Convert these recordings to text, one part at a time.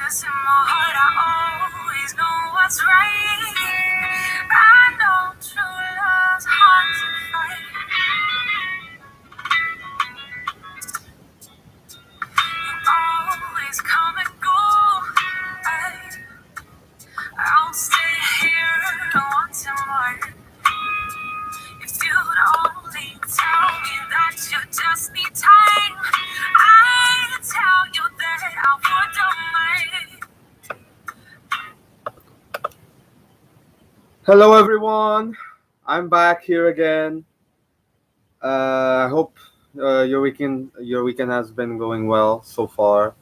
'Cause in my heart I always know what's right. I know true love's hard to find. You always come and go. I'll stay here wanting more. If you'd only tell me that you just need time, I'd tell you that I wouldn't mind. Hello everyone, I'm back here again. I hope your weekend has been going well so far.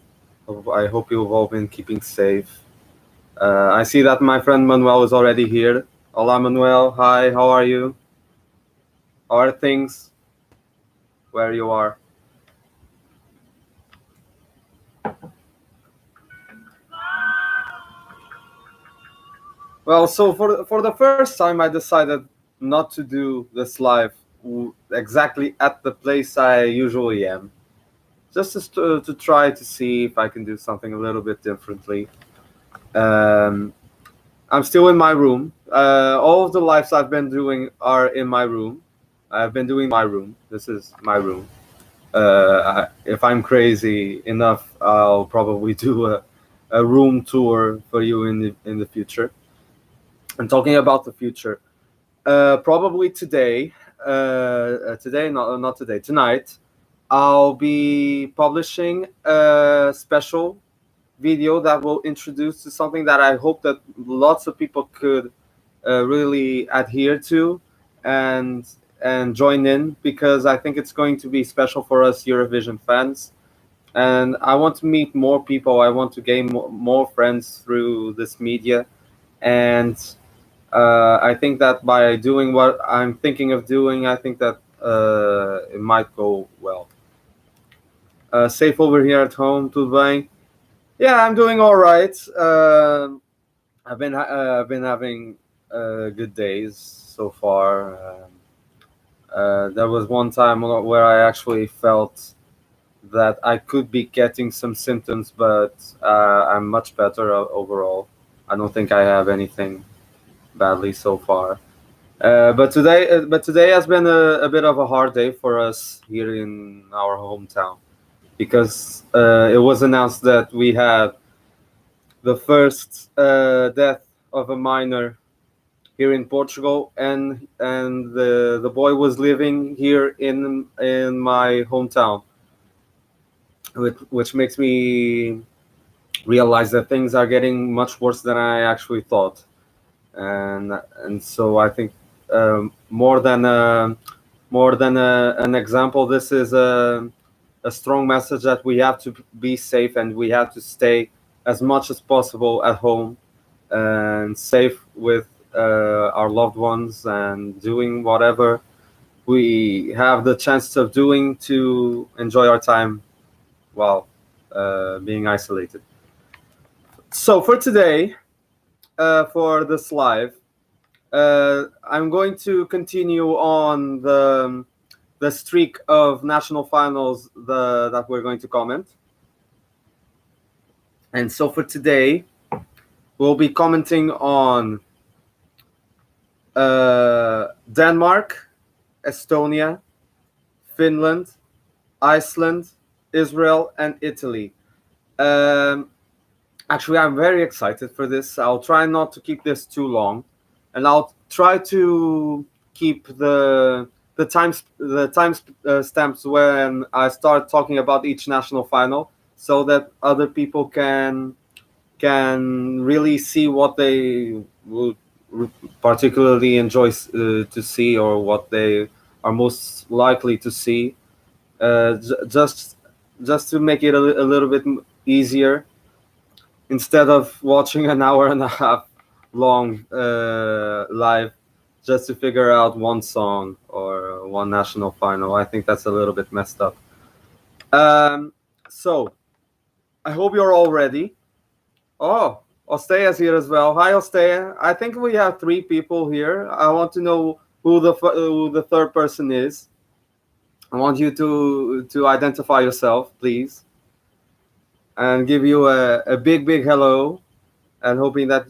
I hope you've all been keeping safe. I see that my friend Manuel is already here. Hola Manuel, hi, how are you? How are things where you are? Well, so for the first time, I decided not to do this live exactly at the place I usually am, just to try to see if I can do something a little bit differently. Um, I'm still in my room. All of the lives I've been doing are in my room. I've been doing my room. This is my room. If I'm crazy enough, I'll probably do a room tour for you in the future. And talking about the future, probably today, not today, tonight, I'll be publishing a special video that will introduce to something that I hope that lots of people could really adhere to and join in, because I think it's going to be special for us Eurovision fans. And I want to meet more people. I want to gain more friends through this media. And I think that by doing what I'm thinking of doing, I think that it might go well. Safe over here at home, tudo bem? Yeah, I'm doing all right. I've been having good days so far. There was one time where I actually felt that I could be getting some symptoms, but I'm much better overall. I don't think I have anything badly so far. But today has been a bit of a hard day for us here in our hometown, because it was announced that we had the first death of a minor here in Portugal, and the boy was living here in my hometown, which makes me realize that things are getting much worse than I actually thought. And so I think more than an example, this is a strong message that we have to be safe, and we have to stay as much as possible at home and safe with our loved ones, and doing whatever we have the chance of doing to enjoy our time while being isolated. So for today, for this live, I'm going to continue on the streak of national finals that we're going to comment. And so for today, we'll be commenting on Denmark, Estonia, Finland, Iceland, Israel, and Italy. Actually, I'm very excited for this. I'll try not to keep this too long, and I'll try to keep the time stamps when I start talking about each national final, so that other people can really see what they would particularly enjoy to see, or what they are most likely to see, just to make it a little bit easier, instead of watching an hour and a half long live just to figure out one song or one national final. I think that's a little bit messed up. So I hope you're all ready. Oh, Ostea's here as well. Hi, Ostea. I think we have 3 people here. I want to know who the third person is. I want you to identify yourself, please. and give you a big, big hello, and hoping that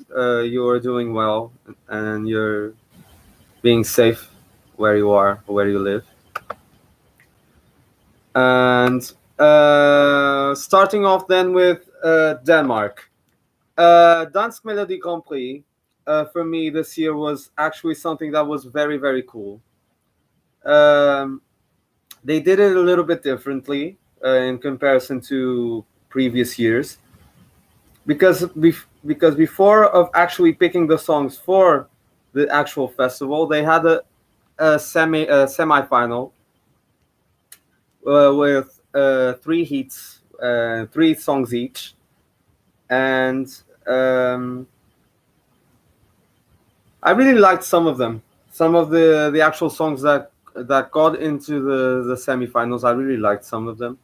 you are doing well and you're being safe where you are, where you live. And starting off then with Denmark. Dansk Melodi Grand Prix for me this year was actually something that was very, very cool. Um, they did it a little bit differently in comparison to previous years, because before of actually picking the songs for the actual festival, they had a semi-final with three heats, three songs each, and I really liked some of them. Some of the actual songs that got into the semifinals, I really liked some of them.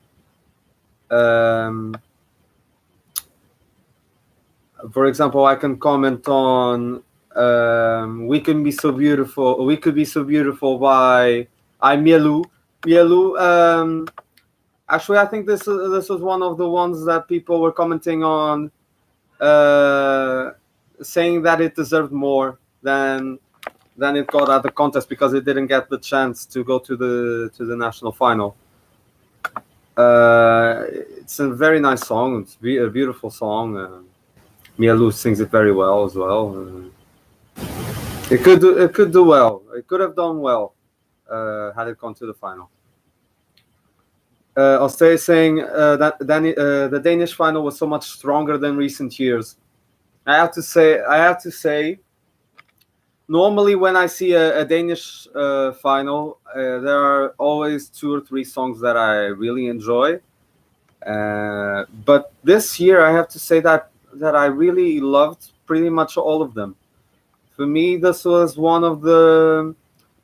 For example, I can comment on "We Can Be So Beautiful." "We Could Be So Beautiful" by Mielu. Mielu. Actually, I think this was one of the ones that people were commenting on, saying that it deserved more than it got at the contest because it didn't get the chance to go to the national final. It's a very nice song. It's a beautiful song. Mielu sings it very well as well. It could do well. It could have done well had it gone to the final. Ostay is saying that the Danish final was so much stronger than recent years. I have to say, normally when I see a Danish final, there are always 2 or 3 songs that I really enjoy. But this year, I have to say that I really loved pretty much all of them. For me, this was one of the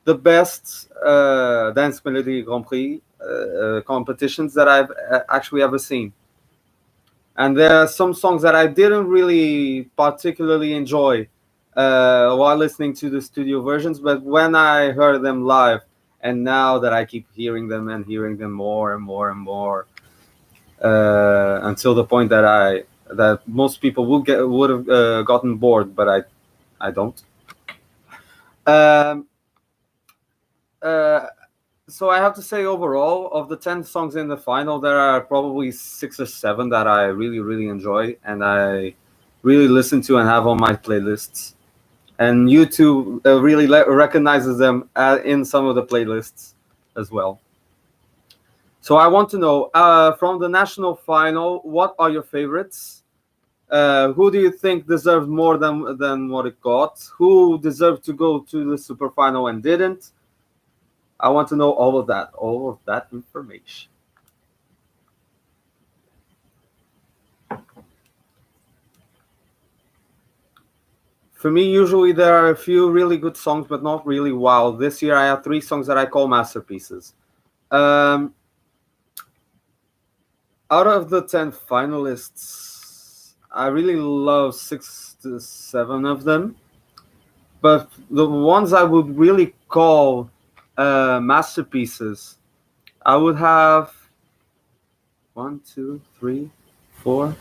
best Dansk Melodi Grand Prix competitions that I've actually ever seen. And there are some songs that I didn't really particularly enjoy while listening to the studio versions, but when I heard them live, and now that I keep hearing them and hearing them more and more and more, until the point that most people would have gotten bored, but I don't. So I have to say, overall, of the 10 songs in the final, there are probably 6 or 7 that I really, really enjoy and I really listen to and have on my playlists. And YouTube really recognizes them in some of the playlists as well. So I want to know, from the national final, what are your favorites? Who do you think deserved more than what it got? Who deserved to go to the super final and didn't? I want to know all of that information. For me, usually there are a few really good songs, but not really wow. This year I have 3 songs that I call masterpieces. Out of the 10 finalists, I really love 6 to 7 of them. But the ones I would really call masterpieces, I would have 1, 2, 3, 4,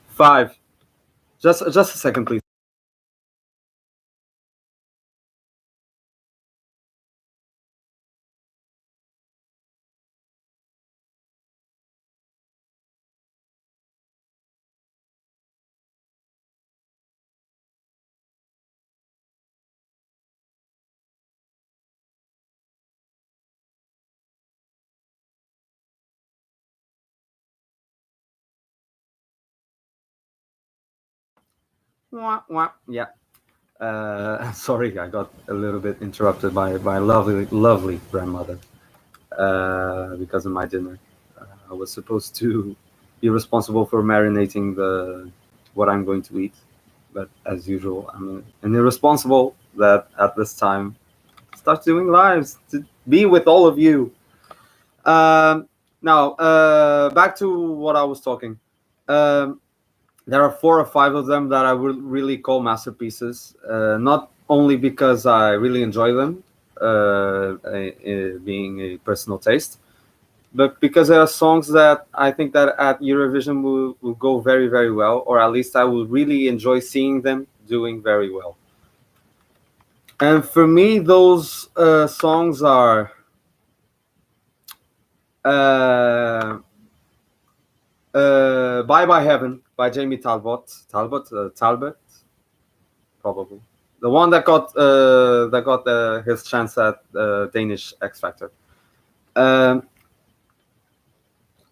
5. Just a second, please. Yeah. Sorry, I got a little bit interrupted by my lovely, lovely grandmother because of my dinner. I was supposed to be responsible for marinating what I'm going to eat, but as usual, I'm an irresponsible that at this time starts doing lives to be with all of you. Now, back to what I was talking. There are 4 or 5 of them that I would really call masterpieces, not only because I really enjoy them, being a personal taste, but because there are songs that I think that at Eurovision will go very, very well, or at least I will really enjoy seeing them doing very well. And for me, those songs are uh, "Bye Bye Heaven" by Jamie Talbot, probably the one that got his chance at Danish X Factor. Um,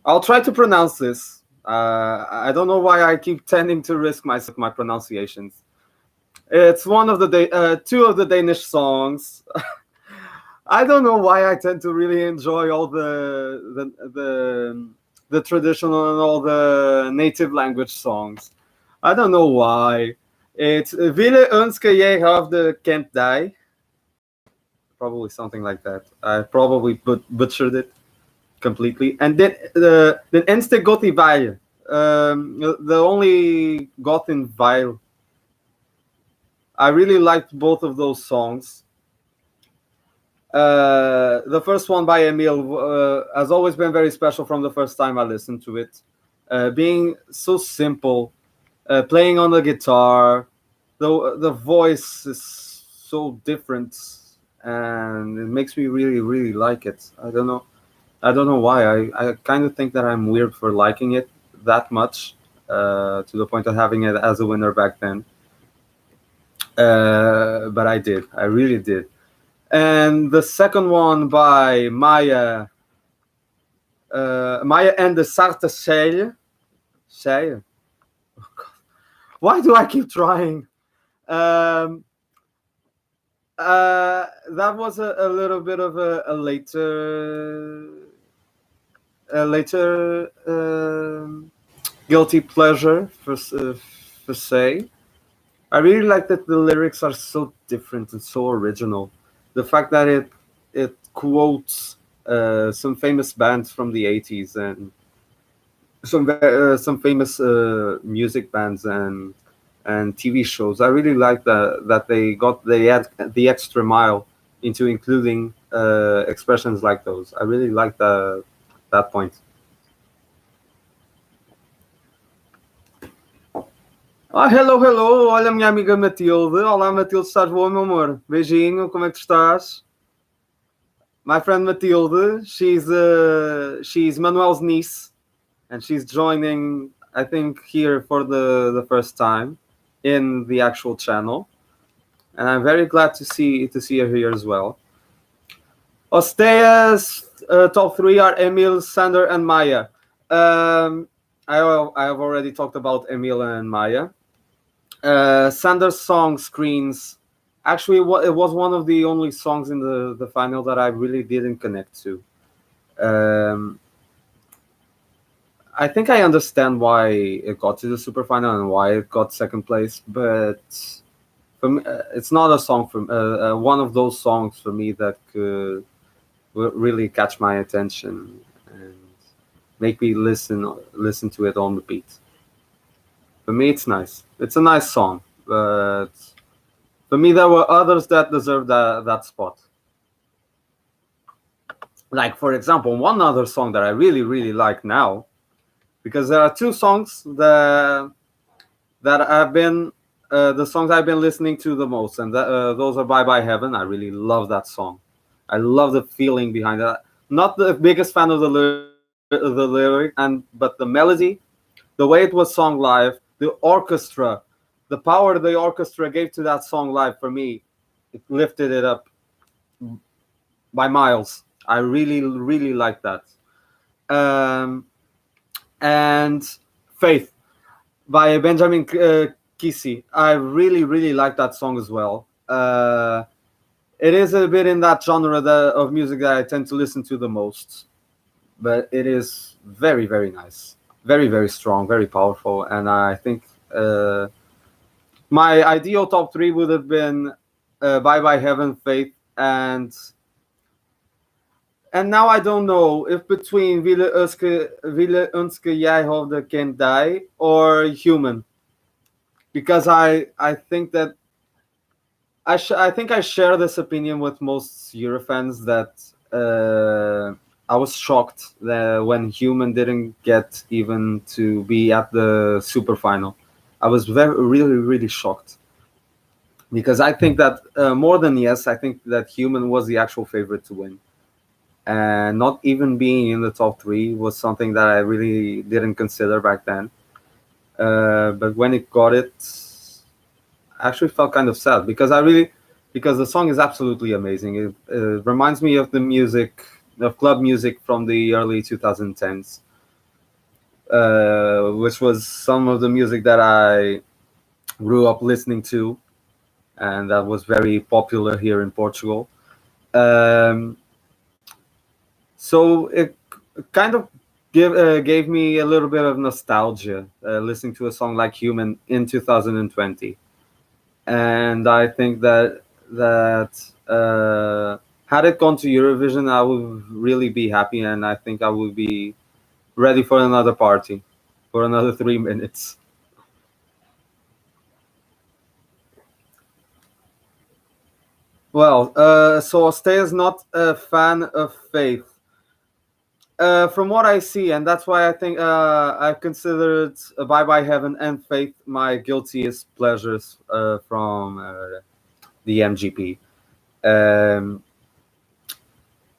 I'll try to pronounce this. I don't know why I keep tending to risk my pronunciations. It's one of the two of the Danish songs. I don't know why I tend to really enjoy all the traditional and all the native language songs. I don't know why. It's Ville ønske jeg havde kendt dig. Probably something like that. I probably butchered it completely. And then the eneste got i vejle. The only got in vejle. I really liked both of those songs. The first one by Emil has always been very special from the first time I listened to it. Being so simple, playing on the guitar, the voice is so different, and it makes me really, really like it. I don't know why. I kind of think that I'm weird for liking it that much, to the point of having it as a winner back then. But I did. I really did. And the second one by Maya and the Sarte Sjæl. Oh, God. Why do I keep trying? That was a little bit of a later guilty pleasure for say. I really like that the lyrics are so different and so original. The fact that it quotes some famous bands from the 80s and some famous music bands and TV shows. I really like that they add the extra mile into including expressions like those. I really like that point. Hello, hello! Olha a minha amiga Matilde. Olá, Matilde, estás boa, meu amor? Beijinho, como é que tu estás? My friend Matilde, she's Manuel's niece, and she's joining, I think, here for the first time in the actual channel, and I'm very glad to see her here as well. Ostea's top three are Emil, Sander, and Maya. I have already talked about Emil and Maya. Sander's song Screens, actually it was one of the only songs in the final that I really didn't connect to. I think I understand why it got to the super final and why it got second place, but for me, it's not a song from one of those songs for me that could really catch my attention and make me listen to it on repeat. For me, it's nice. It's a nice song, but for me, there were others that deserved that spot. Like, for example, one other song that I really, really like now, because there are two songs that have been the songs I've been listening to the most, and those are "Bye Bye Heaven." I really love that song. I love the feeling behind that. Not the biggest fan of the lyric, but the melody, the way it was sung live, the orchestra, the power the orchestra gave to that song live, for me, it lifted it up by miles. I really, really like that. And Faith by Benjamin Kisi. I really, really like that song as well. It is a bit in that genre of music that I tend to listen to the most, but it is very, very nice. Very, very strong, very powerful, and I think my ideal top three would have been "Bye Bye Heaven," "Faith," and now I don't know if between Ville ønske jeg havde kendt dig or "Human," because I think that I think I share this opinion with most Eurofans that I was shocked that when Human didn't get even to be at the super final. I was really shocked because I think that more than Yes, I think that Human was the actual favorite to win, and not even being in the top three was something that I really didn't consider back then. But when it got it, I actually felt kind of sad because the song is absolutely amazing. It reminds me of the music of club music from the early 2010s, which was some of the music that I grew up listening to, and that was very popular here in Portugal. Um, so it kind of gave me a little bit of nostalgia listening to a song like Human in 2020. And I think that had it gone to Eurovision, I would really be happy, and I think I would be ready for another party, for another 3 minutes. Well, so Ostea is not a fan of Faith. From what I see, and that's why I think I considered Bye Bye Heaven and Faith my guiltiest pleasures from the MGP. Um,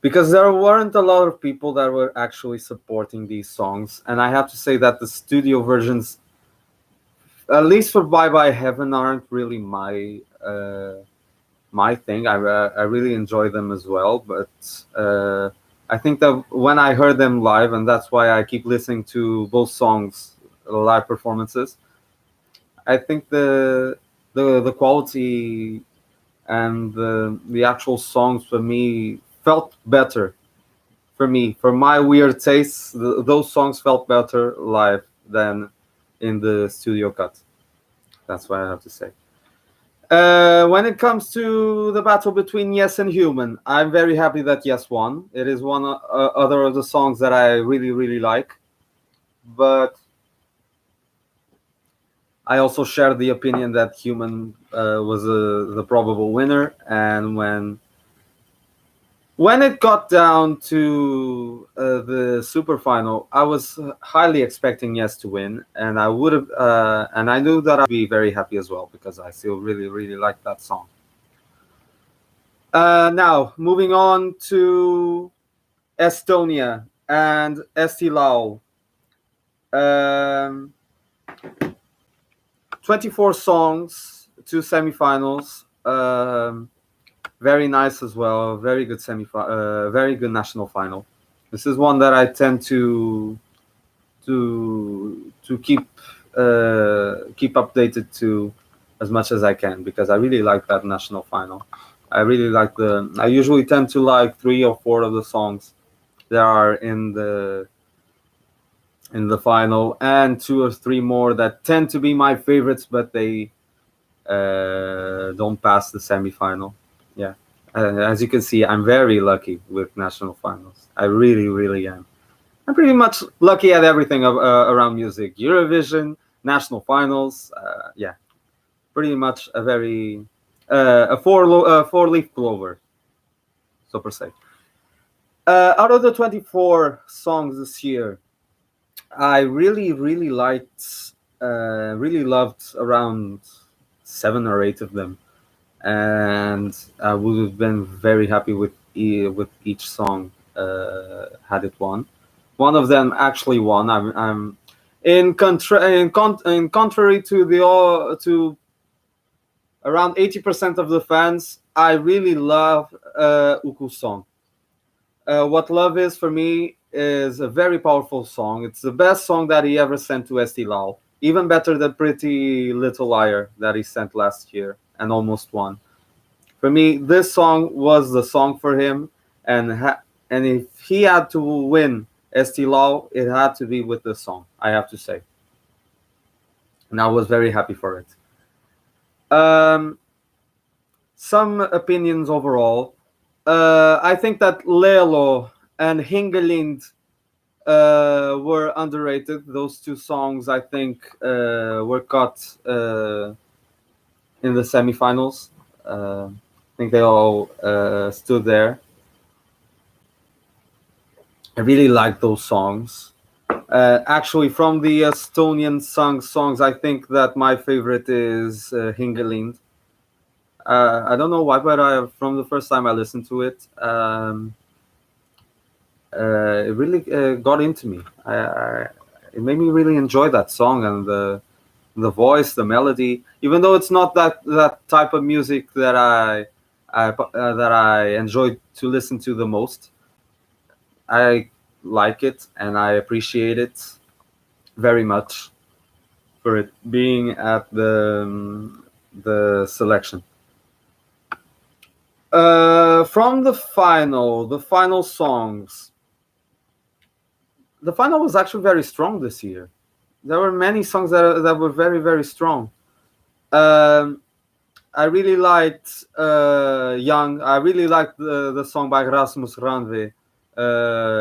because there weren't a lot of people that were actually supporting these songs, and I have to say that the studio versions, at least for Bye Bye Heaven, aren't really my thing. I really enjoy them as well, but I think that when I heard them live, and that's why I keep listening to both songs, live performances, I think the quality and the actual songs for me felt better. For me, for my weird tastes, those songs felt better live than in the studio cut. That's what I have to say. When it comes to the battle between Yes and Human, I'm very happy that Yes won. It is one other of the songs that I really like. But I also share the opinion that Human was the probable winner, and when it got down to the super final, I was highly expecting Yes to win, and I would have, and I knew that I'd be very happy as well because I still really like that song. Now moving on to Estonia and Eesti Laul. Um, 24 songs, two semifinals. Very nice as well. Very good very good national final. This is one that I tend to keep updated to as much as I can because I really like that national final. I really like I usually tend to like 3 or 4 of the songs that are in the final, and 2 or 3 more that tend to be my favorites, but they don't pass the semifinal. Yeah, as you can see, I'm very lucky with national finals. I really am. I'm pretty much lucky at everything around music. Eurovision, national finals. Yeah, pretty much a very a four-leaf clover, so per se. Out of the 24 songs this year, I really liked, really loved around 7 or 8 of them, and I would have been very happy with with each song had it won. One of them actually won. I'm in contrary to to around 80% of the fans. I really love Uku's song. What Love Is for me is a very powerful song. It's the best song that he ever sent to Eesti Laul. Even better than Pretty Little Liar that he sent last year and almost won. For me, this song was the song for him, and if he had to win Eesti Laul, it had to be with this song, I have to say. And I was very happy for it. Um, some opinions overall. I think that Lelo and Hingelind were underrated. Those 2 songs, I think, were cut in the semifinals. I think they all stood there. I really like those songs. Actually, from the Estonian songs, I think that my favorite is Hingelind. I don't know why, but from the first time I listened to it, it really got into me. It made me really enjoy that song and the voice, the melody. Even though it's not that type of music that that I enjoy to listen to the most, I like it and I appreciate it very much for it being at the selection. From the final songs, the final was actually very strong this year. There were many songs that were very very strong. Um, I really liked Young. I really liked the song by Rasmus Ranve,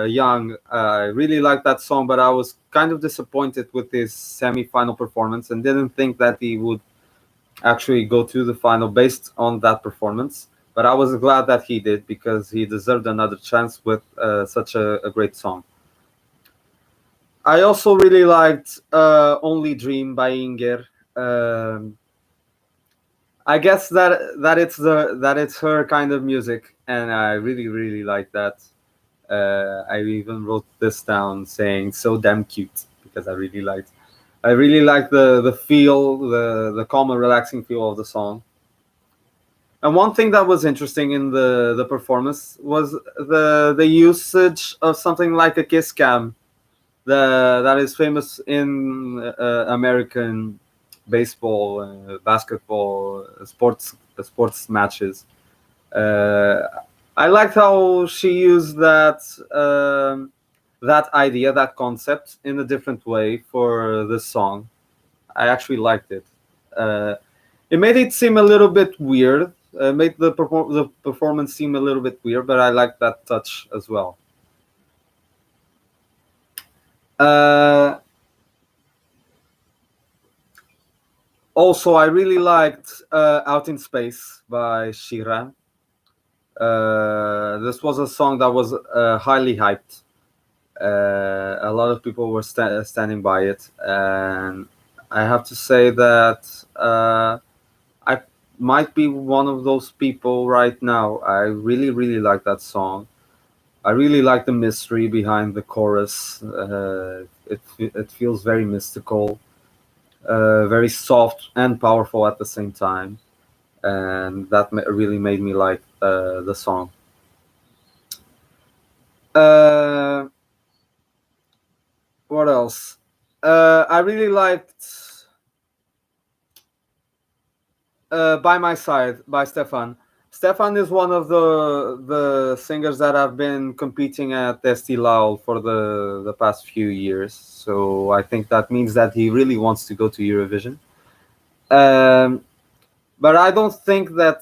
Young. I really liked that song, but I was kind of disappointed with his semi-final performance and didn't think that he would actually go to the final based on that performance. But I was glad that he did because he deserved another chance with such a great song. I also really liked Only Dream by Inger. Um, I guess that it's her kind of music, and I really really like that. I even wrote this down saying "so damn cute" because I really like the feel, the calm and relaxing feel of the song. And one thing that was interesting in the performance was the usage of something like a kiss cam that is famous in American baseball, basketball, sports matches. Uh, I liked how she used that idea, that concept, in a different way for this song. I actually liked it. Uh, it made it seem a little bit weird. Made the performance seem a little bit weird, but I liked that touch as well. Uh, Also, I really liked Out in Space by Shira. This was a song that was highly hyped. A lot of people were standing by it, and I have to say that I might be one of those people right now. I really, really like that song. I really like the mystery behind the chorus. It feels very mystical, very soft and powerful at the same time, and that really made me like the song. Uh, what else? I really liked "By My Side" by Stefan. Stefan is one of the singers that have been competing at Eesti Laul for the past few years. So I think that means that he really wants to go to Eurovision. Um, but I don't think that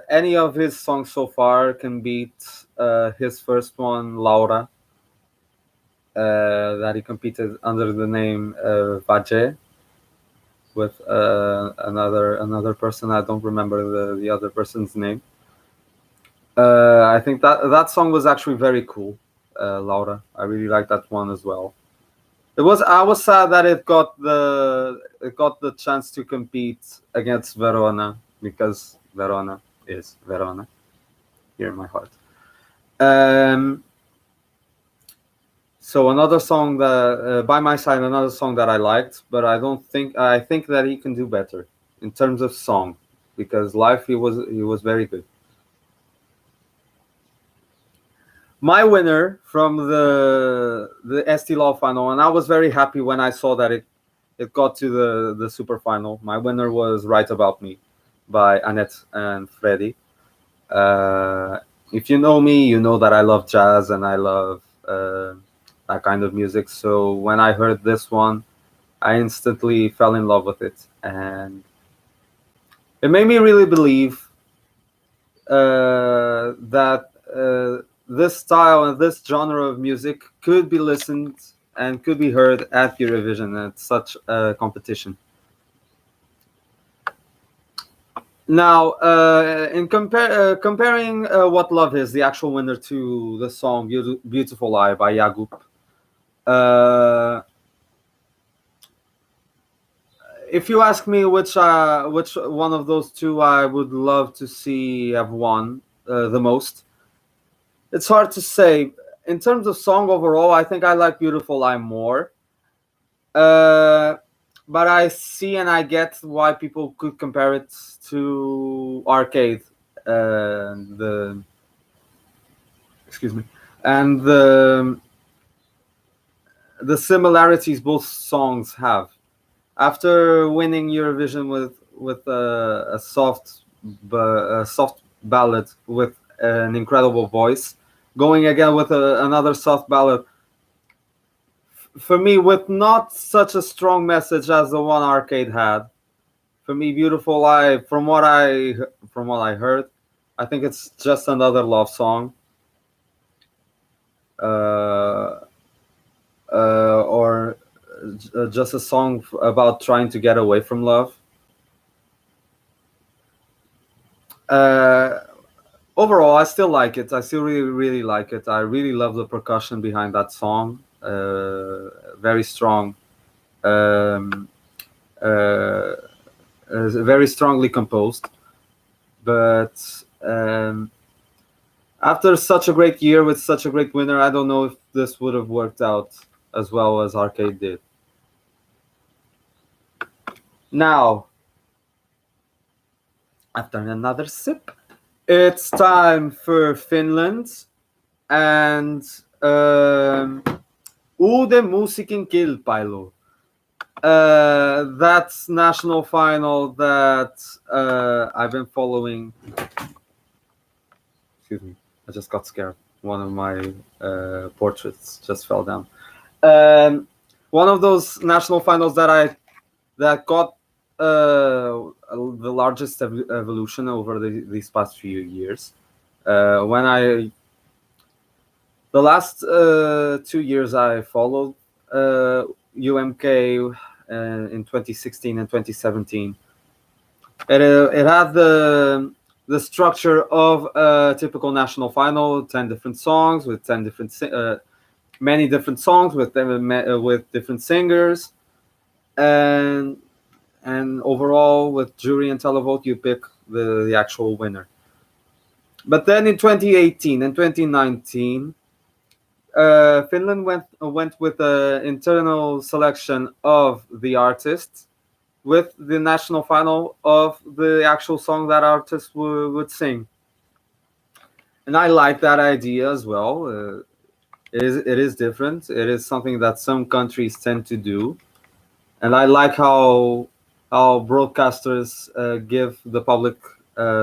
any of his songs so far can beat his first one, Laura, that he competed under the name Vaje with another person. I don't remember the other person's name. I think that song was actually very cool, Laura. I really like that one as well. It was. I was sad that it got the chance to compete against Verona because Verona is Verona here in my heart. Um, so another song that by my side, another song that I liked, but I think that he can do better in terms of song because live he was very good. My winner from the ST Law final, and I was very happy when I saw that it got to the super final. My winner was "Right About Me" by Annette and Freddie. Uh, if you know me, you know that I love jazz and I love that kind of music. So when I heard this one, I instantly fell in love with it, and it made me really believe that this style and this genre of music could be listened and could be heard at Eurovision at such a competition. Now, in comparing What Love Is, the actual winner, to the song Beautiful Lie by Yagup, uh, if you ask me which one of those two I would love to see have won the most, it's hard to say. In terms of song overall, I think I like Beautiful Lie more. Uh, but I see and I get why people could compare it to Arcade. The excuse me, and the similarities both songs have. After winning Eurovision with a soft ballad with an incredible voice, going again with another soft ballad, for me with not such a strong message as the one Arcade had. For me, Beautiful Lie, from what I heard, I think it's just another love song. Uh, or just a song about trying to get away from love. Uh, Overall, I still like it. I still really like it. I really love the percussion behind that song. Very strong. Um, uh, Very strongly composed. But after such a great year with such a great winner, I don't know if this would have worked out as well as Arcade did. Now, after another sip, it's time for Finland and Uuden Musiikin Kilpailu. That's national final that I've been following. Excuse me, I just got scared. One of my portraits just fell down. One of those national finals that got the largest evolution over these past few years. When I The last 2 years I followed UMK in 2016 and 2017. It had the structure of a typical national final: 10 different songs with 10 different many different songs with different singers, and overall with jury and televote you pick the actual winner. But then in 2018 and 2019, Finland went with an internal selection of the artists, with the national final of the actual song that artist would sing. And I like that idea as well. It is different. It is something that some countries tend to do, and I like how broadcasters give the public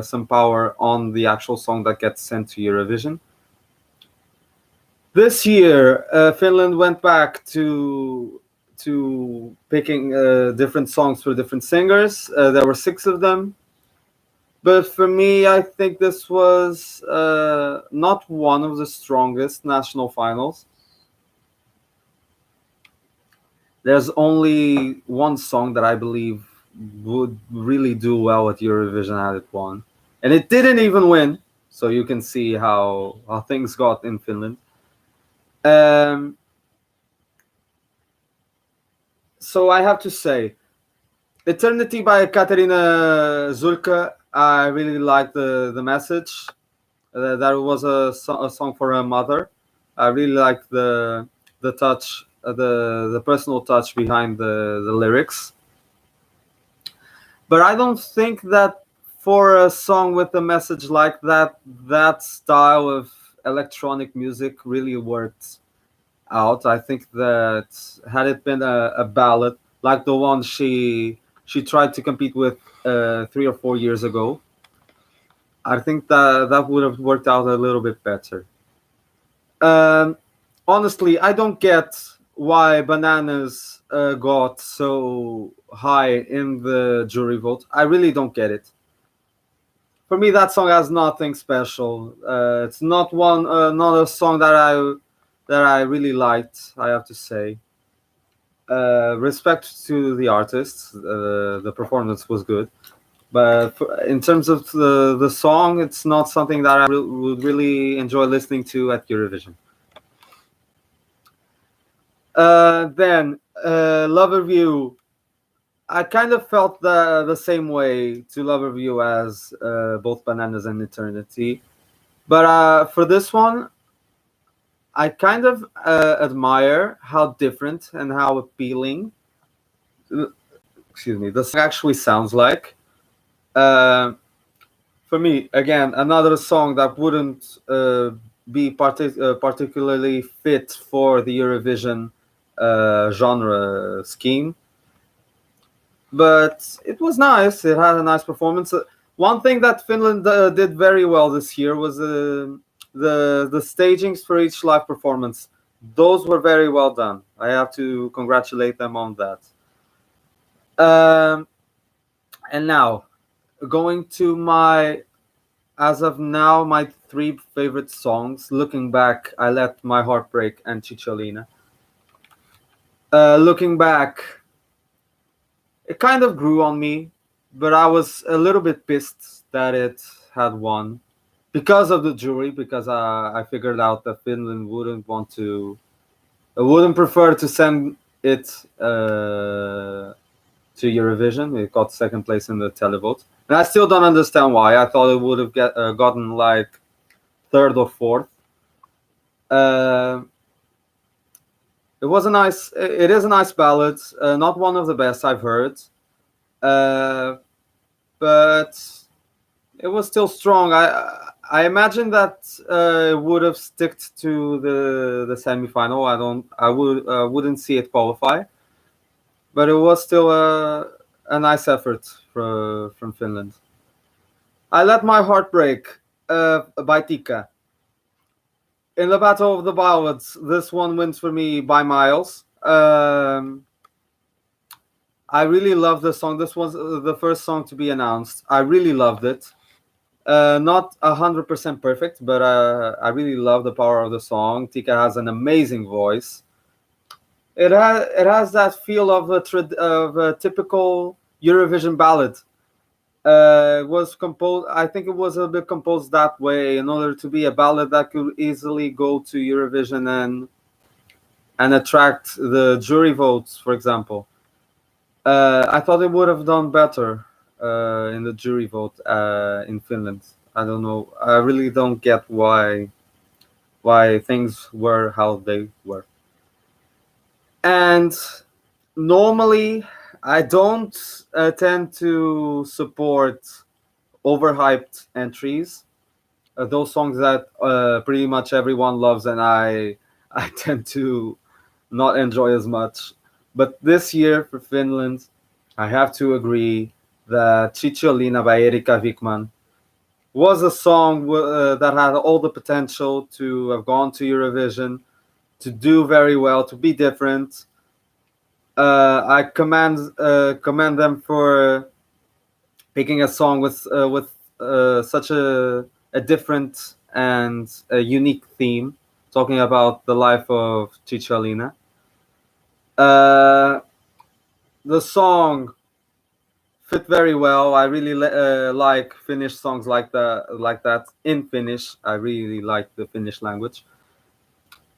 some power on the actual song that gets sent to Eurovision. This year, Finland went back to picking different songs for different singers. There were 6 of them, but for me, I think this was not one of the strongest national finals. There's only one song that I believe would really do well at Eurovision had it won, and it didn't even win. So you can see how things got in Finland. So I have to say, Eternity by Katarina Zulka. I really like the message. That was a song for her mother. I really like the touch, the personal touch behind the lyrics. But I don't think that for a song with a message like that, that style of electronic music really worked out. I think that had it been a ballad like the one she tried to compete with 3 or 4 years ago, I think that would have worked out a little bit better. Honestly, I don't get why Bananas got so high in the jury vote. I really don't get it. For me, that song has nothing special. It's not not a song that I really liked, I have to say. Respect to the artists, the performance was good, But in terms of the song, it's not something that I would really enjoy listening to at Eurovision. Then Love Review. I kind of felt the same way to Love Review as both Bananas and Eternity. But for this one, I kind of admire how different and how appealing, excuse me, the song actually sounds like. Uh, for me, again, another song that wouldn't be particularly fit for the Eurovision genre scheme, but it was nice. It had a nice performance. One thing that Finland did very well this year was the stagings for each live performance. Those were very well done. I have to congratulate them on that. And now, going to as of now, my three favorite songs. Looking back, I Let My Heart Break and Cicciolina. Looking back, it kind of grew on me, but I was a little bit pissed that it had won because of the jury, because I figured out that Finland wouldn't prefer to send it to Eurovision. It got second place in the televote. And I still don't understand why. I thought it would have gotten like third or fourth. It is a nice ballad. Not one of the best I've heard. But it was still strong. I imagine that it would have sticked to the semifinal. I wouldn't see it qualify, but it was still a nice effort from Finland. I Let My Heart Break by Tika. In the Battle of the Ballads, this one wins for me by miles. I really love this song. This was the first song to be announced. I really loved it. Not 100% perfect, but I really love the power of the song. Tika has an amazing voice. It has that feel of a typical Eurovision ballad. It was composed. I think it was a bit composed that way in order to be a ballad that could easily go to Eurovision and attract the jury votes, for example. I thought it would have done better in the jury vote in Finland. I don't know. I really don't get why things were how they were. And normally, I don't tend to support overhyped entries. Those songs that pretty much everyone loves, and I tend to not enjoy as much. But this year for Finland, I have to agree that Cicciolina by Erika Wikman was a song that had all the potential to have gone to Eurovision, to do very well, to be different. I commend them for picking a song with such a different and a unique theme, talking about the life of Cicciolina. The song fit very well. I really like Finnish songs like that in Finnish. I really like the Finnish language.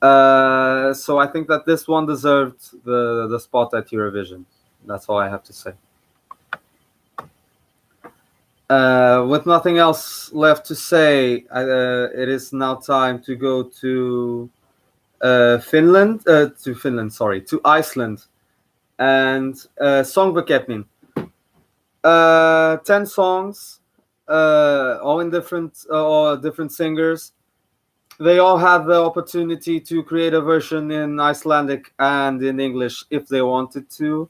So I think that this one deserved the spot at Eurovision. That's all I have to say. With nothing else left to say, it is now time to go to to Iceland, and Söngvakeppnin. 10 songs, all in different singers. They all had the opportunity to create a version in Icelandic and in English if they wanted to.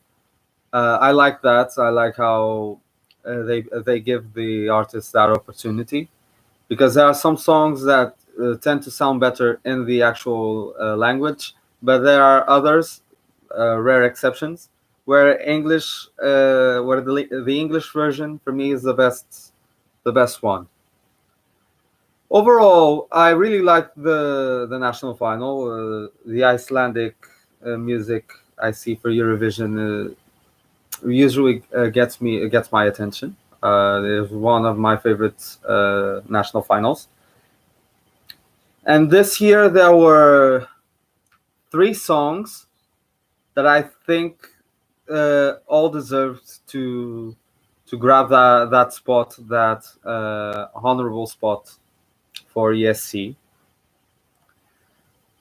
I like that. I like how they give the artists that opportunity, because there are some songs that tend to sound better in the actual language, but there are others, rare exceptions, where the English version for me is the best one. Overall, I really like the national final. The Icelandic music I see for Eurovision usually gets my attention. It is one of my favorite national finals. And this year there were 3 songs that I think all deserved to grab that spot, that honorable spot for ESC.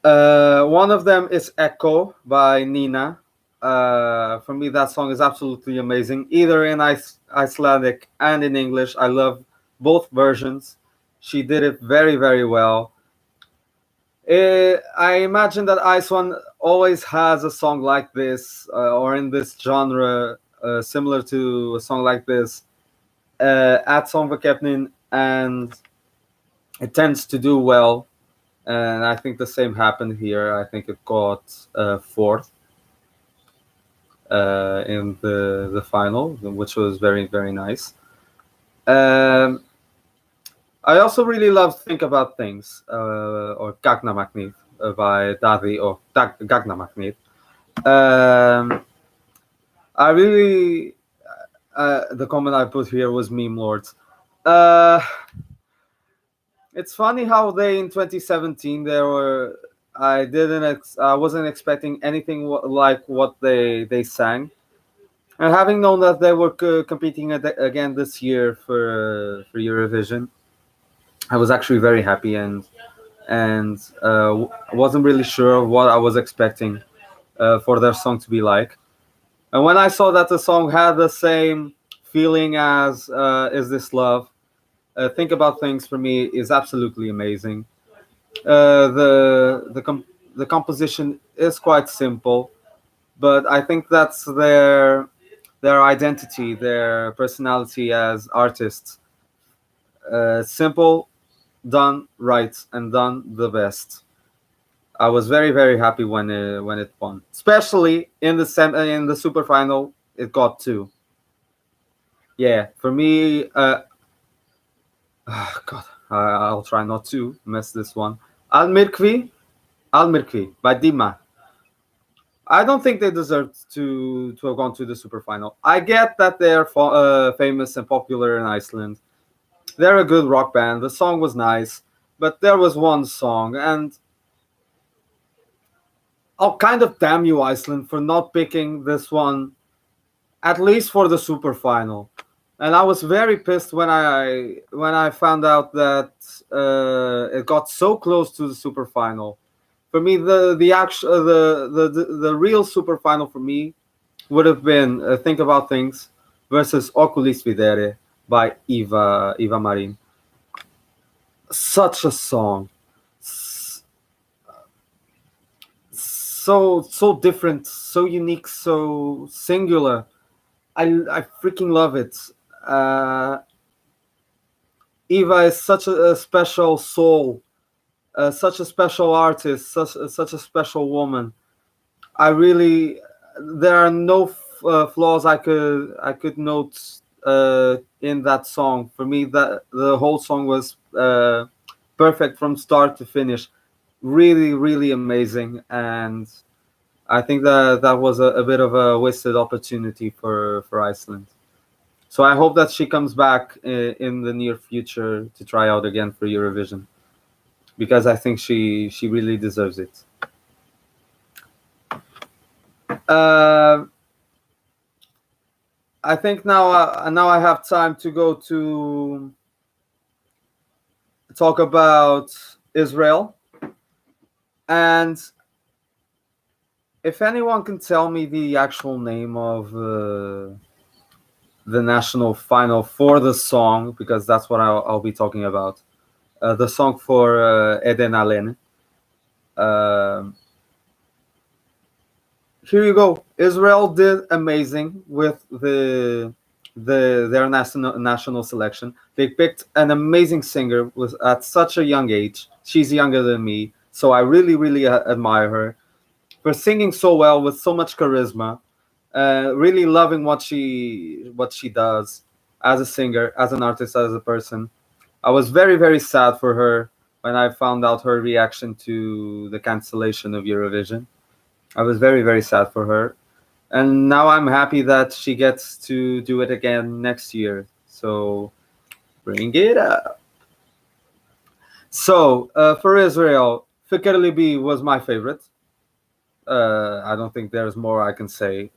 One of them is Echo by Nina. For me, that song is absolutely amazing, either in Icelandic and in English. I love both versions. She did it very, very well. I imagine that Iceland always has a song like this, or in this genre, similar to a song like this, at Söngvakeppnin, and it tends to do well. And I think the same happened here. I think it got fourth in the final, which was very, very nice. I also really love Think About Things, or Gagna Magnet by Daði, or Gagna Magnet. I really, the comment I put here was Meme Lords. It's funny how they, in 2017, there were, I wasn't expecting anything like what they sang. And having known that they were competing again this year for Eurovision, I was actually very happy, and wasn't really sure of what I was expecting for their song to be like. And when I saw that the song had the same feeling as Is This Love, Think About Things, for me, is absolutely amazing. The composition is quite simple, but I think that's their identity, their personality as artists. Simple, done right, and done the best. I was very, very happy when it won, especially in the super final. It got 2. Yeah, for me, God, I'll try not to mess this one. Almirkvi by Dima. I don't think they deserved to have gone to the super final. I get that they're famous and popular in Iceland. They're a good rock band. The song was nice, but there was one song, and I'll kind of damn you, Iceland, for not picking this one, at least for the super final. And I was very pissed when I found out that it got so close to the super final. For me, the real super final for me would have been Think About Things versus Oculis Videre by Eva Marin. Such a song, so different, so unique, so singular. I freaking love it. Eva is such a special soul, such a special artist, such a special woman. There are no flaws I could note in that song. For me, that the whole song was perfect from start to finish. Really, really amazing, and I think that was a bit of a wasted opportunity for Iceland. So I hope that she comes back in the near future to try out again for Eurovision, because I think she really deserves it. I think now I have time to go to talk about Israel, and if anyone can tell me the actual name of the national final for the song, because that's what I'll be talking about. The song for Alene. Here you go. Israel did amazing with their national selection. They picked an amazing singer at such a young age. She's younger than me, so I really, really admire her for singing so well with so much charisma. Really loving what she does as a singer, as an artist, as a person. I was very, very sad for her when I found out her reaction to the cancellation of Eurovision. I was very, very sad for her. And now I'm happy that she gets to do it again next year. So bring it up. So for Israel, Fikr Libi was my favorite. I don't think there's more I can say.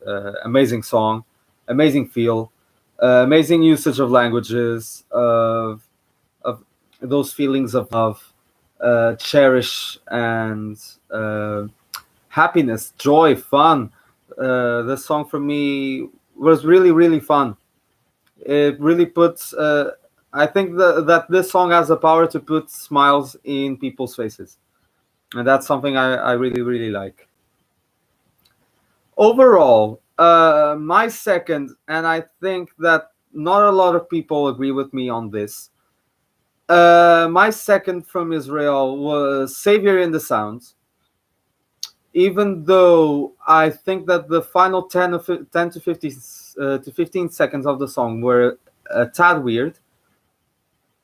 Amazing song, amazing feel, amazing usage of languages, of those feelings of cherish and happiness, joy, fun. This song for me was really, really fun. It really puts. I think that this song has the power to put smiles in people's faces, and that's something I really, really like. Overall, my second, and I think that not a lot of people agree with me on this. My second from Israel was Savior in the Sound. Even though I think that the final 10 to 15 seconds of the song were a tad weird,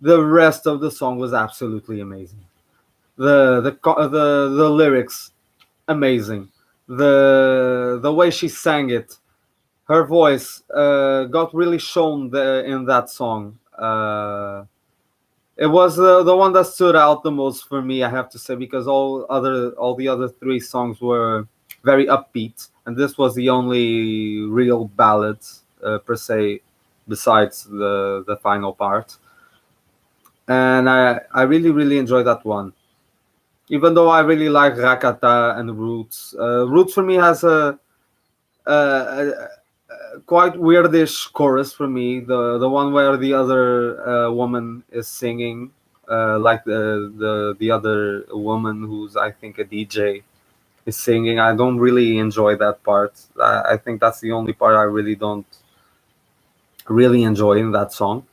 the rest of the song was absolutely amazing. The lyrics, amazing. The way she sang it, her voice got really shown in that song. It was the one that stood out the most for me, I have to say, because all the other three songs were very upbeat, and this was the only real ballad per se, besides the final part. And I really really enjoyed that one, even though I really like Rakata and Roots. Roots for me has a quite weirdish chorus for me. The one where the other woman is singing, like the other woman who's I think a DJ is singing. I don't really enjoy that part. I think that's the only part I really don't really enjoy in that song.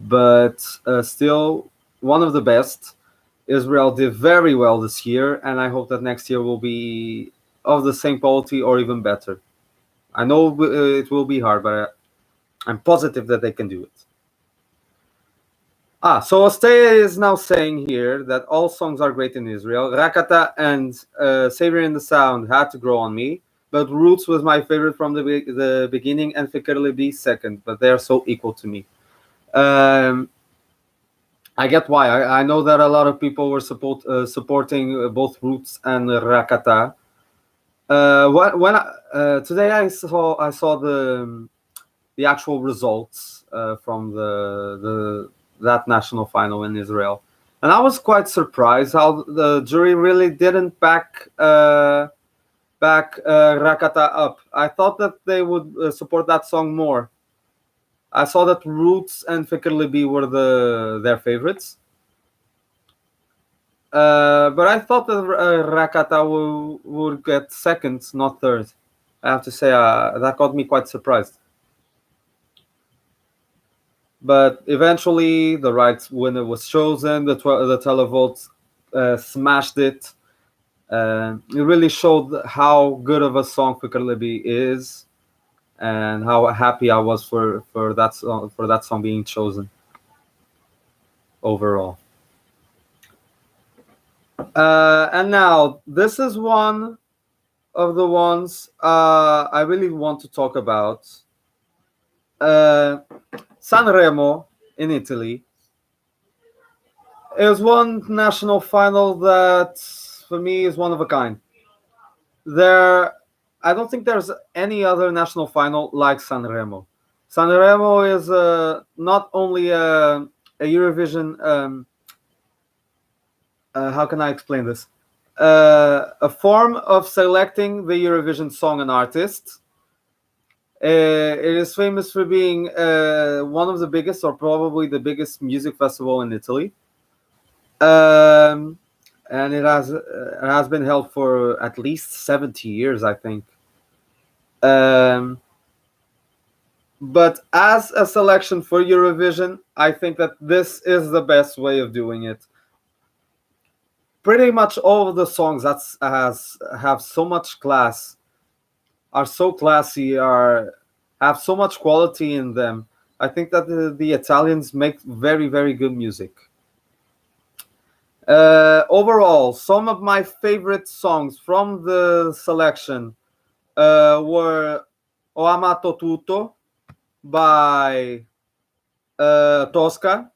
But still, one of the best. Israel did very well this year, and I hope that next year will be of the same quality or even better. I know it will be hard, but I'm positive that they can do it. So Ostea is now saying here that all songs are great in Israel. Rakata and Savior in the Sound had to grow on me, but Roots was my favorite from the beginning, and Fikr Libi second, but they are so equal to me. I get why. I know that a lot of people were supporting both Roots and Rakata. Today I saw the actual results from that national final in Israel, and I was quite surprised how the jury really didn't back Rakata up. I thought that they would support that song more. I saw that Roots and Fikr Libi were their favorites. But I thought that Rakata would get second, not third. I have to say that got me quite surprised. But eventually, the right winner was chosen. The televote smashed it. It really showed how good of a song Fikr Libi is, and how happy I was for that song being chosen overall. And now this is one of the ones I really want to talk about. SanRemo in Italy. It was one national final that for me is one of a kind. I don't think there's any other national final like SanRemo. SanRemo is not only a Eurovision. How can I explain this? A form of selecting the Eurovision song and artist. It is famous for being one of the biggest, or probably the biggest, music festival in Italy. And it has been held for at least 70 years, I think. But as a selection for Eurovision, I think that this is the best way of doing it. Pretty much all of the songs that have so much class, are so classy, have so much quality in them. I think that the Italians make very, very good music. Overall, some of my favorite songs from the selection were Ho amato tutto by Tosca,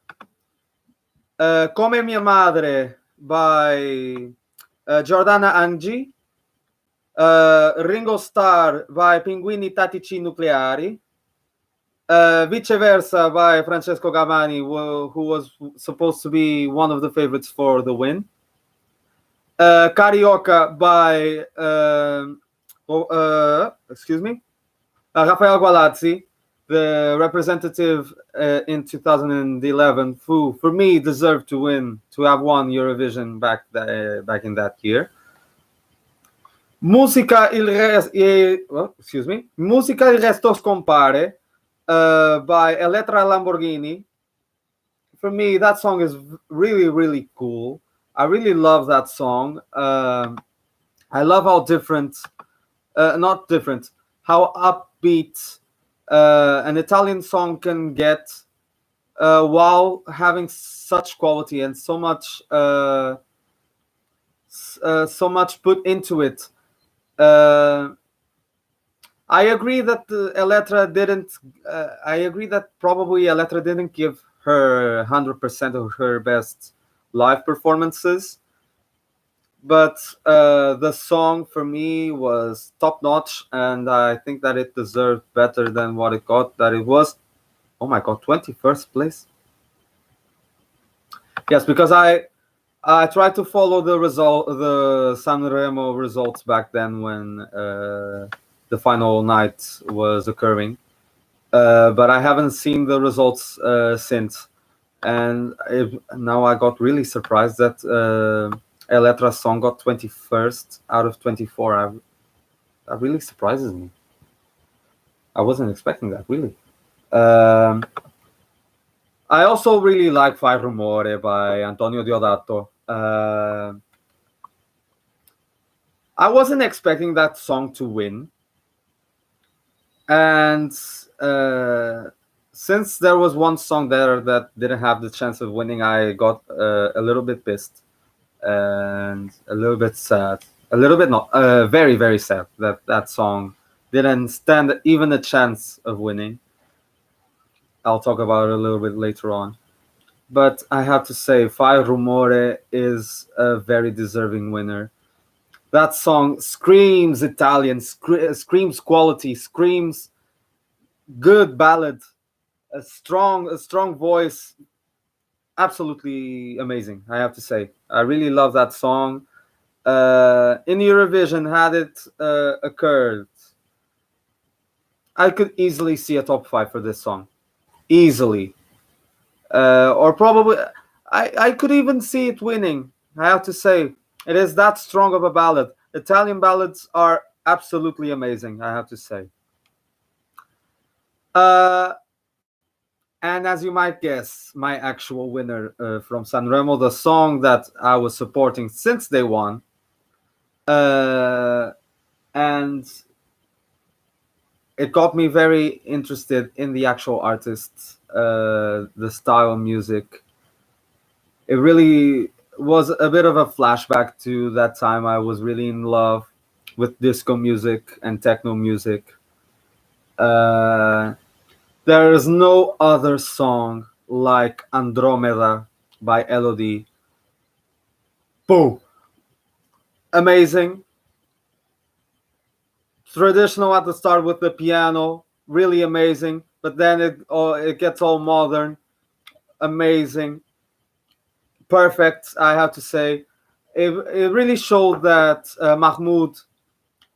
Come Mia Madre by Giordana Angi, Ringo Starr by Pinguini Tattici Nucleari, Viceversa by Francesco Gavani, who was supposed to be one of the favorites for the win. Carioca by Rafael Gualazzi, the representative in 2011, who for me deserved to have won Eurovision back in that year. Musica il resto scompare by Elettra Lamborghini. For me, that song is really, really cool. I really love that song. I love how how upbeat an Italian song can get while having such quality and so much put into it. I agree that Elettra didn't. I agree that probably Elettra didn't give her 100% of her best live performances, but the song for me was top notch, and I think that it deserved better than what it got. That it was, oh my god, 21st place. Yes, because I tried to follow the SanRemo results back then when the final night was occurring, but I haven't seen the results since, and now I got really surprised that Elettra's song got 21st out of 24. That really surprises me. I wasn't expecting that, really. I also really like Fai Rumore by Antonio Diodato. I wasn't expecting that song to win. And since there was one song there that didn't have the chance of winning, I got a little bit pissed and a little bit sad. A little bit not, very, very sad that song didn't stand even a chance of winning. I'll talk about it a little bit later on. But I have to say, Fai Rumore is a very deserving winner. That song screams Italian, screams quality, screams good ballad, a strong voice. Absolutely amazing, I have to say. I really love that song. In Eurovision, had it occurred, I could easily see a top 5 for this song. Easily. Or probably, I could even see it winning, I have to say. It is that strong of a ballad. Italian ballads are absolutely amazing, I have to say. And as you might guess, my actual winner from SanRemo, the song that I was supporting since day one, and it got me very interested in the actual artist, the style, music. It really was a bit of a flashback to that time I was really in love with disco music and techno music. There is no other song like Andromeda by Melodi. Boom! Amazing. Traditional at the start with the piano, really amazing. But then it gets all modern. Amazing. Perfect, I have to say. It really showed that Mahmoud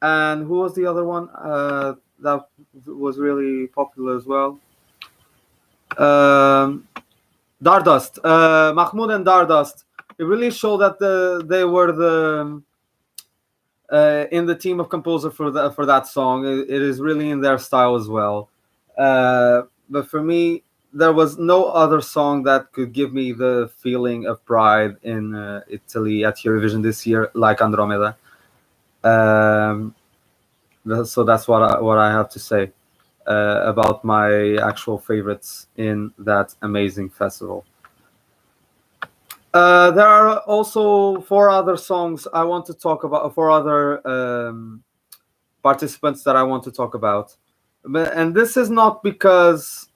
and who was the other one that was really popular as well? Dardust. Mahmoud and Dardust. It really showed that they were in the team of composer for that song. It is really in their style as well. But for me, there was no other song that could give me the feeling of pride in Italy at Eurovision this year like Andromeda. So that's what I have to say about my actual favorites in that amazing festival. There are also 4 other songs I want to talk about, 4 other participants that I want to talk about. And this is not because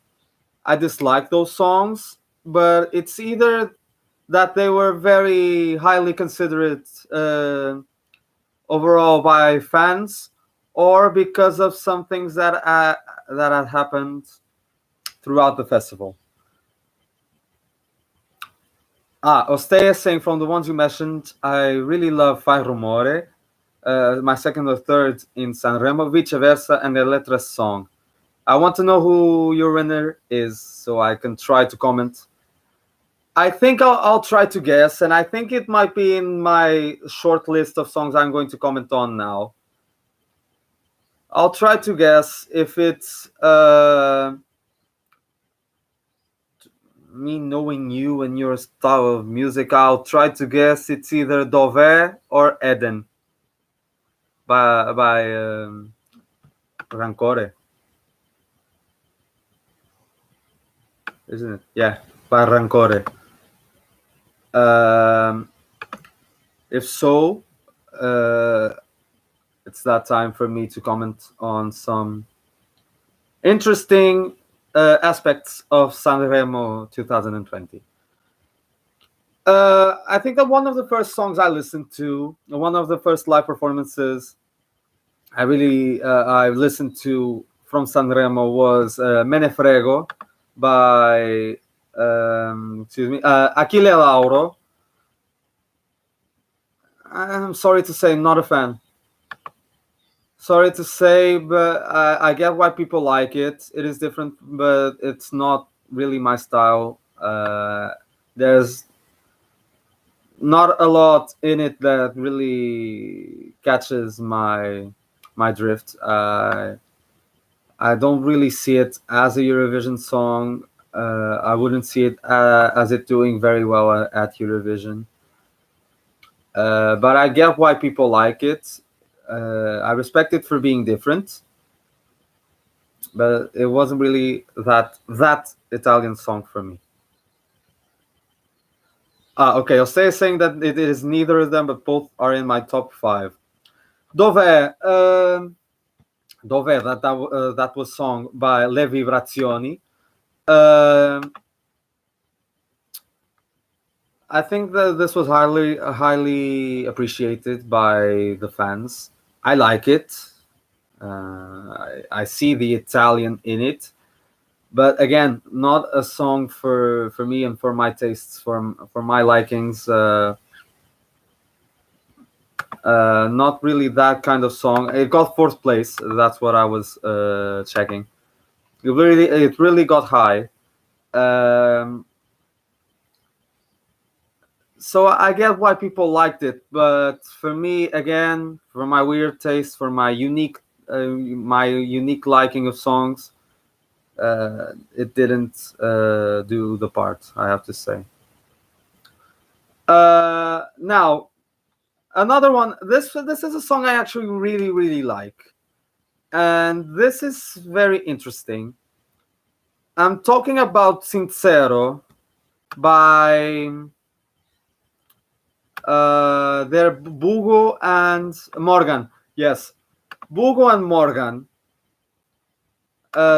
I dislike those songs, but it's either that they were very highly considered overall by fans, or because of some things that had happened throughout the festival. Ostea saying, from the ones you mentioned, I really love Fai Rumore, my second or third in SanRemo, Viceversa, and Eletra's song. I want to know who your winner is so I can try to comment. I think I'll try to guess, and I think it might be in my short list of songs I'm going to comment on now. I'll try to guess if it's me knowing you and your style of music. I'll try to guess it's either Dove or Eden by Rancore. Isn't it? Yeah, by Rancore. If so, it's that time for me to comment on some interesting aspects of SanRemo 2020. I think that one of the first songs I listened to, one of the first live performances I listened to from SanRemo was Me ne frego by Achille Lauro. I'm sorry to say, not a fan. Sorry to say, but I get why people like it. It is different, but it's not really my style. There's not a lot in it that really catches my drift. I don't really see it as a Eurovision song. I wouldn't see it as it doing very well at Eurovision. But I get why people like it. I respect it for being different, but it wasn't really that Italian song for me. Okay, Jose is saying that it is neither of them, but both are in my top 5. Dov'è? Dov'è? That was sung by Le Vibrazioni. I think that this was highly appreciated by the fans. I like it. I see the Italian in it, but again, not a song for me and for my tastes, for my likings. Not really that kind of song. It got 4th place. That's what I was checking. It really got high. So I get why people liked it, but for me, again, for my weird taste, for my unique liking of songs, it didn't do the part, I have to say. Now, another one. This is a song I actually really like, and this is very interesting. I'm talking about Sincero by they're Bugo and Morgan. Yes, Bugo and Morgan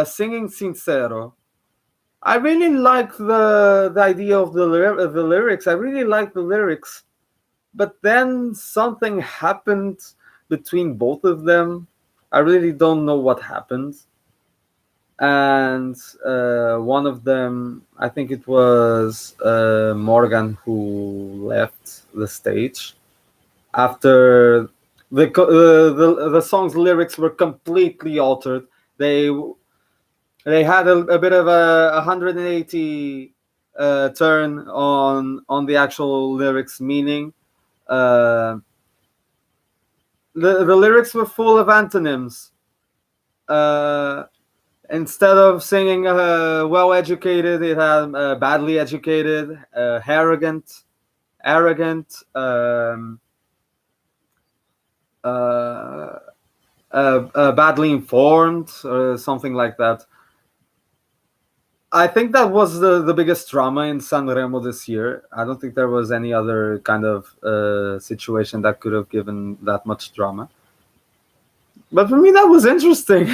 singing Sincero. I really like the idea of the lyrics. I really like the lyrics, but then something happened between both of them. I really don't know what happened. And one of them, I think it was Morgan, who left the stage after the song's lyrics were completely altered. They had a bit of a 180 turn on the actual lyrics meaning. The lyrics were full of antonyms. Instead of singing well-educated, it had badly educated, arrogant, badly informed, or something like that. I think that was the biggest drama in SanRemo this year. I don't think there was any other kind of situation that could have given that much drama. But for me, that was interesting.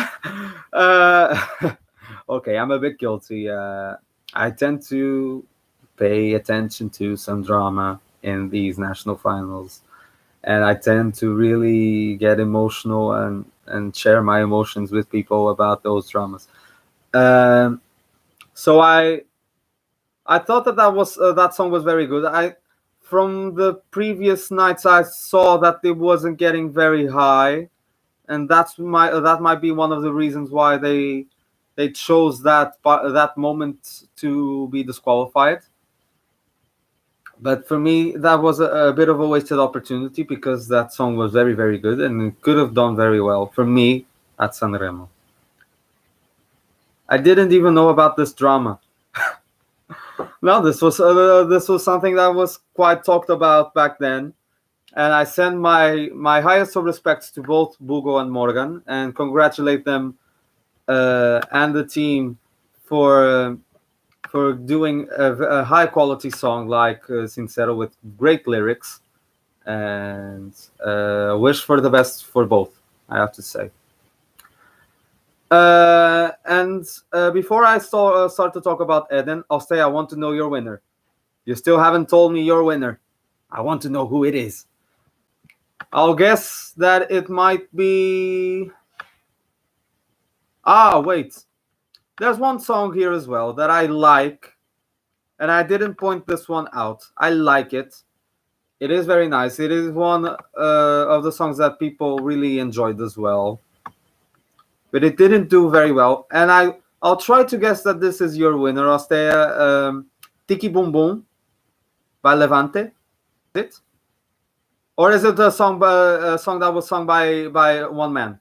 okay, I'm a bit guilty. I tend to pay attention to some drama in these national finals, and I tend to really get emotional and share my emotions with people about those dramas. Um, so I thought that song was very good. I From the previous nights I saw that it wasn't getting very high, and that might be one of the reasons why they chose that moment to be disqualified. But for me, that was a bit of a wasted opportunity because that song was very, very good and it could have done very well for me at SanRemo. I didn't even know about this drama. No, this was something that was quite talked about back then, and I send my highest of respects to both Bugo and Morgan and congratulate them and the team for doing a high quality song like Sincero with great lyrics, and wish for the best for both, I have to say. And before I start to talk about Eden, I'll say I want to know your winner. You still haven't told me your winner. I want to know who it is. I'll guess that it might be... Ah, wait. There's one song here as well that I like, and I didn't point this one out. I like it. It is very nice. It is one of the songs that people really enjoyed as well. But it didn't do very well. And I'll try to guess that this is your winner, Ostea. Tiki Boom Boom by Levante. Is it? Or is it a song that was sung by one man?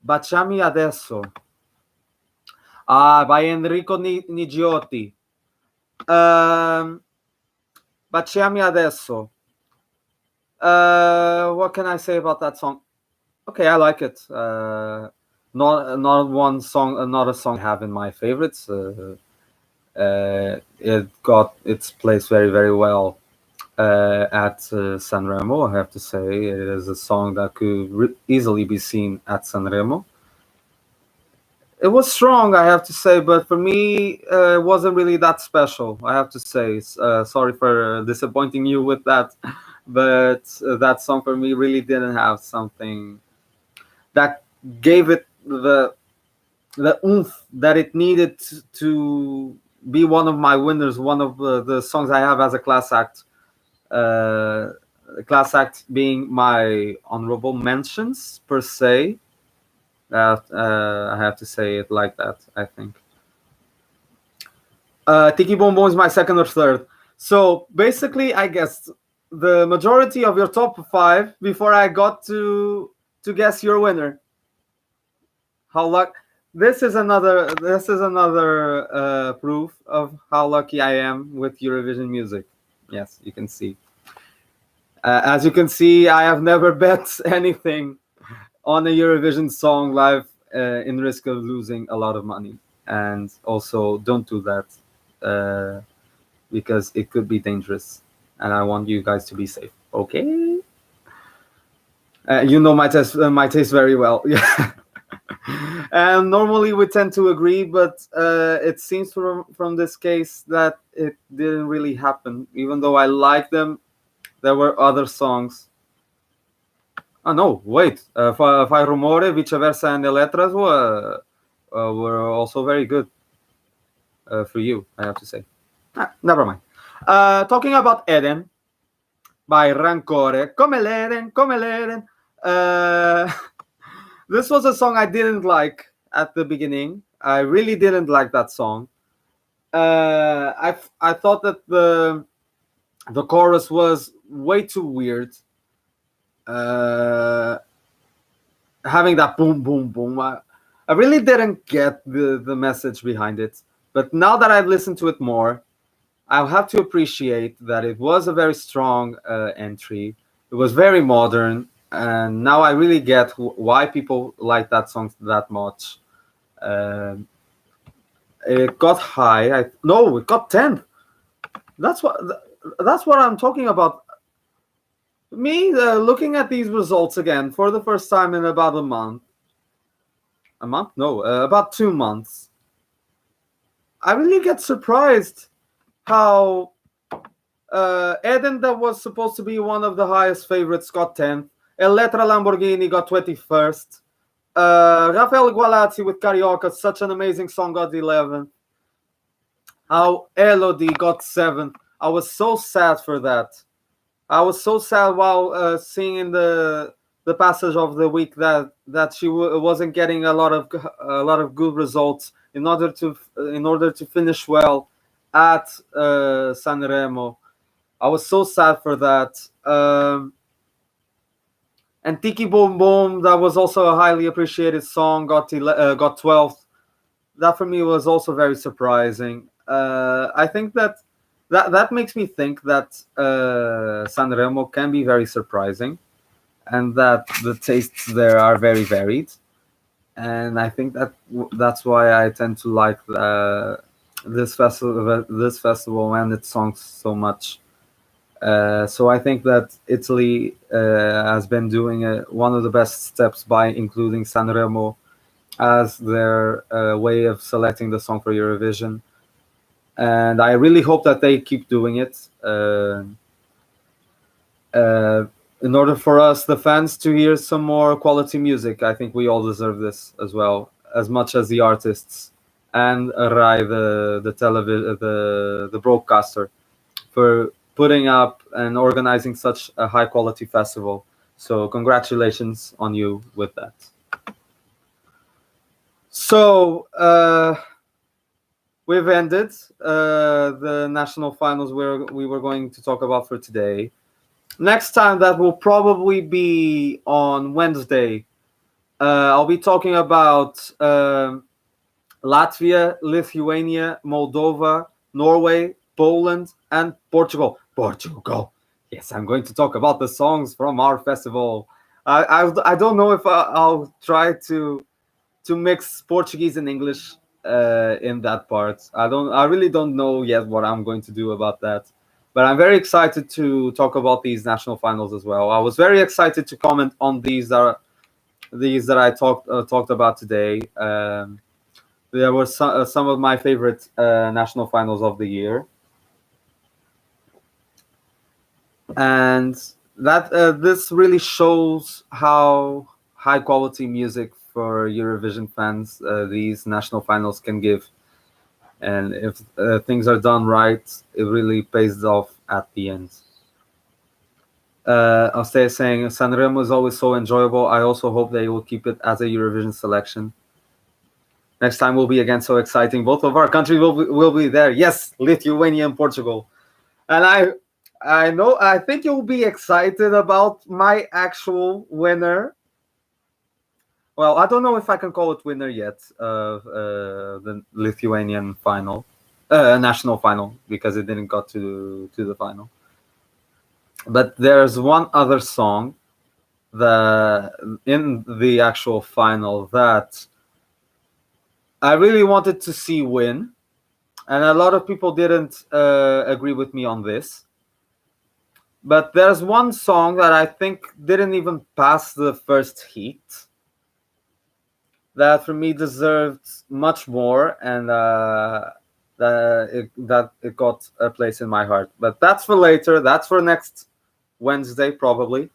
Baciami Adesso. By Enrico Nigiotti. Baciami Adesso. What can I say about that song? Okay, I like it. Not one song, not a song I have in my favorites. It got its place very, very well at SanRemo. I have to say, it is a song that could easily be seen at SanRemo. It was strong, I have to say, but for me, it wasn't really that special, I have to say. Sorry for disappointing you with that, but that song for me really didn't have something that gave it the oomph that it needed to be one of my winners, one of the songs I have as a class act. Class act being my honorable mentions, per se. I have to say it like that, I think. Tiki Boom Boom is my second or third. So basically, I guessed the majority of your top 5 before I got to guess your winner. How luck! This is another proof of how lucky I am with Eurovision music. Yes, you can see. As you can see, I have never bet anything on a Eurovision song live in risk of losing a lot of money. And also, don't do that because it could be dangerous. And I want you guys to be safe. Okay? You know my taste very well. Yeah. And normally we tend to agree, but it seems from this case that it didn't really happen. Even though I like them, there were other songs. Oh no, wait. Fai Rumore, Viceversa, and the Letras were also very good for you, I have to say. Never mind. Talking about Eden by Rancore. Come l'Eden. This was a song I didn't like at the beginning. I really didn't like that song. I thought that the chorus was way too weird. Having that boom, boom, boom. I really didn't get the message behind it. But now that I've listened to it more, I'll have to appreciate that it was a very strong entry. It was very modern. And now I really get why people like that song that much. It got high. It got 10th. That's what I'm talking about. Me looking at these results again for the first time in about a month. a month? No, about 2 months. I really get surprised how Eden, that was supposed to be one of the highest favorites, got 10th. Elettra Lamborghini got 21st. Rafael Gualazzi with Carioca, such an amazing song, got 11th. How Elodie got 7th. I was so sad for that. I was so sad while seeing the passage of the week that she wasn't getting a lot of good results in order to finish well at SanRemo. I was so sad for that. And Tiki Boom Boom, that was also a highly appreciated song, got 12th. That for me was also very surprising. I think that makes me think that SanRemo can be very surprising, and that the tastes there are very varied. And I think that's why I tend to like this festival and its songs so much. So I think that Italy has been doing one of the best steps by including SanRemo as their way of selecting the song for Eurovision. And I really hope that they keep doing it in order for us, the fans, to hear some more quality music. I think we all deserve this as well, as much as the artists and Rai, the broadcaster, for putting up and organizing such a high quality festival. So congratulations on you with that. So we've ended the national finals where we were going to talk about for today. Next time, that will probably be on Wednesday. I'll be talking about Latvia, Lithuania, Moldova, Norway, Poland, and Portugal. Portugal. Yes, I'm going to talk about the songs from our festival. I don't know if I'll try to mix Portuguese and English in that part. I really don't know yet what I'm going to do about that. But I'm very excited to talk about these national finals as well. I was very excited to comment on these that I talked about today. There were some of my favorite national finals of the year, and that this really shows how high quality music for Eurovision fans these national finals can give. And if things are done right, it really pays off at the end. I'll stay saying SanRemo is always so enjoyable. I also hope they will keep it as a Eurovision selection. Next time will be again so exciting. Both of our countries will be there. Yes, Lithuania and Portugal. And I think you'll be excited about my actual winner. Well, I don't know if I can call it winner yet of the Lithuanian final, national final, because it didn't got to the final. But there's one other song in the actual final that I really wanted to see win, and a lot of people didn't agree with me on this. But there's one song that I think didn't even pass the first heat, that for me deserved much more, and that it got a place in my heart. But that's for later. That's for next Wednesday, probably.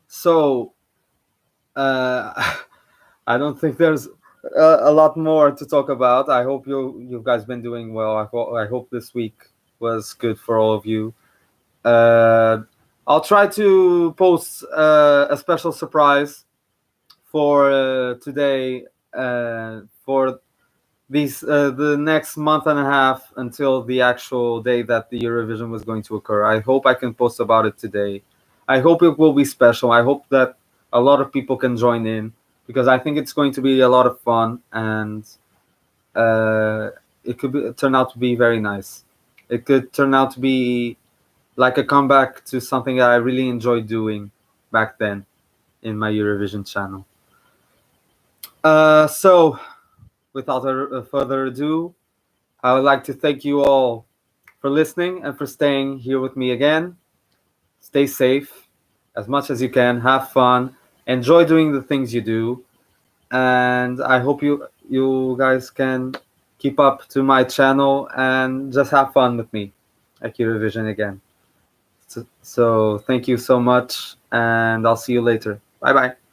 So I don't think there's a lot more to talk about. I hope you guys been doing well. I hope this week was good for all of you. I'll try to post a special surprise for today, for these the next month and a half until the actual day that the Eurovision was going to occur. I hope I can post about it today. I hope it will be special. I hope that a lot of people can join in, because I think it's going to be a lot of fun, and it could turn out to be very nice. It could turn out to be like a comeback to something that I really enjoyed doing back then in my Eurovision channel. So, without further ado, I would like to thank you all for listening and for staying here with me again. Stay safe as much as you can. Have fun. enjoy doing the things you do, and I hope you guys can keep up to my channel and just have fun with me at Eurovision again. So thank you so much, and I'll see you later. Bye bye.